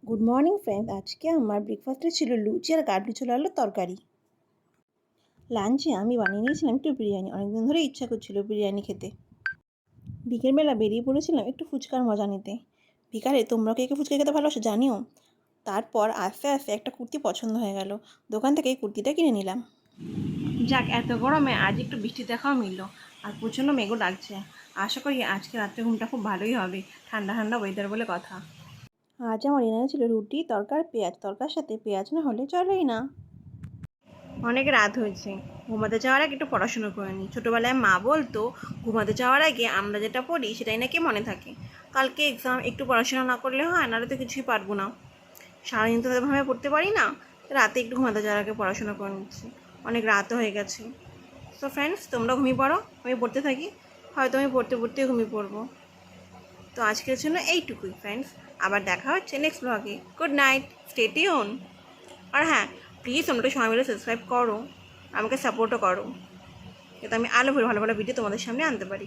Good morning friends. আজকে আমার ব্রেকফাস্টে ছিল লুচি আর কাবলি ছোলা আলুর তরকারি। লাঞ্চে আমি বানিয়ে নিয়েছিলাম একটু বিরিয়ানি। অনেকদিন ধরে ইচ্ছা করছিল বিরিয়ানি খেতে। বিকেলবেলা বেরিয়ে পড়েছিলাম একটু ফুচকার মজা নিতে। বিকালে তোমরা কে কে ফুচকা খেতে ভালোবাসো জানিও। তারপর আস্তে আস্তে একটা কুর্তি পছন্দ হয়ে গেল, দোকান থেকে এই কুর্তিটা কিনে নিলাম। যাক, এত গরমে আজ একটু বৃষ্টি দেখাও মিলল, আর প্রচণ্ড মেঘও ডাকছে। আশা করি আজকে রাত্রে ঘুমটা খুব ভালোই হবে, ঠান্ডা ঠান্ডা ওয়েদার বলে কথা। আজ আমার এনে ছিল রুটি, তরকার, পেঁয়াজ। তরকার সাথে পেঁয়াজ না হলে চলেই না। অনেক রাত হয়েছে, ঘুমাতে যাওয়ার আগে একটু পড়াশুনো করে নিই। ছোটোবেলায় মা বলতো ঘুমাতে যাওয়ার আগে আমরা যেটা পড়ি সেটাই নাকি মনে থাকে। কালকে এক্সাম, একটু পড়াশোনা না করলে হয়, নাহলে তো কিছুই পারবো না। সারাদিন তো ভাবে পড়তে পারি না, রাতে একটু ঘুমাতে যাওয়ার আগে পড়াশোনা করে নিচ্ছি। অনেক রাতও হয়ে গেছে। সো ফ্রেন্ডস, তোমরা ঘুমিয়ে পড়ো, আমি পড়তে থাকি। হয়তো আমি পড়তে পড়তে ঘুমিয়ে পড়বো। তো আজকের জন্য এইটুকুই ফ্রেন্ডস। আবার দেখা হচ্ছে নেক্সট ব্লগে। Good night, stay tuned. আর হ্যাঁ, প্লিজ তোমরা সবাই মিলে সাবস্ক্রাইব করো, আমাকে সাপোর্টও করো, যাতে আমি আরও ভালো ভালো ভিডিও তোমাদের সামনে আনতে পারি।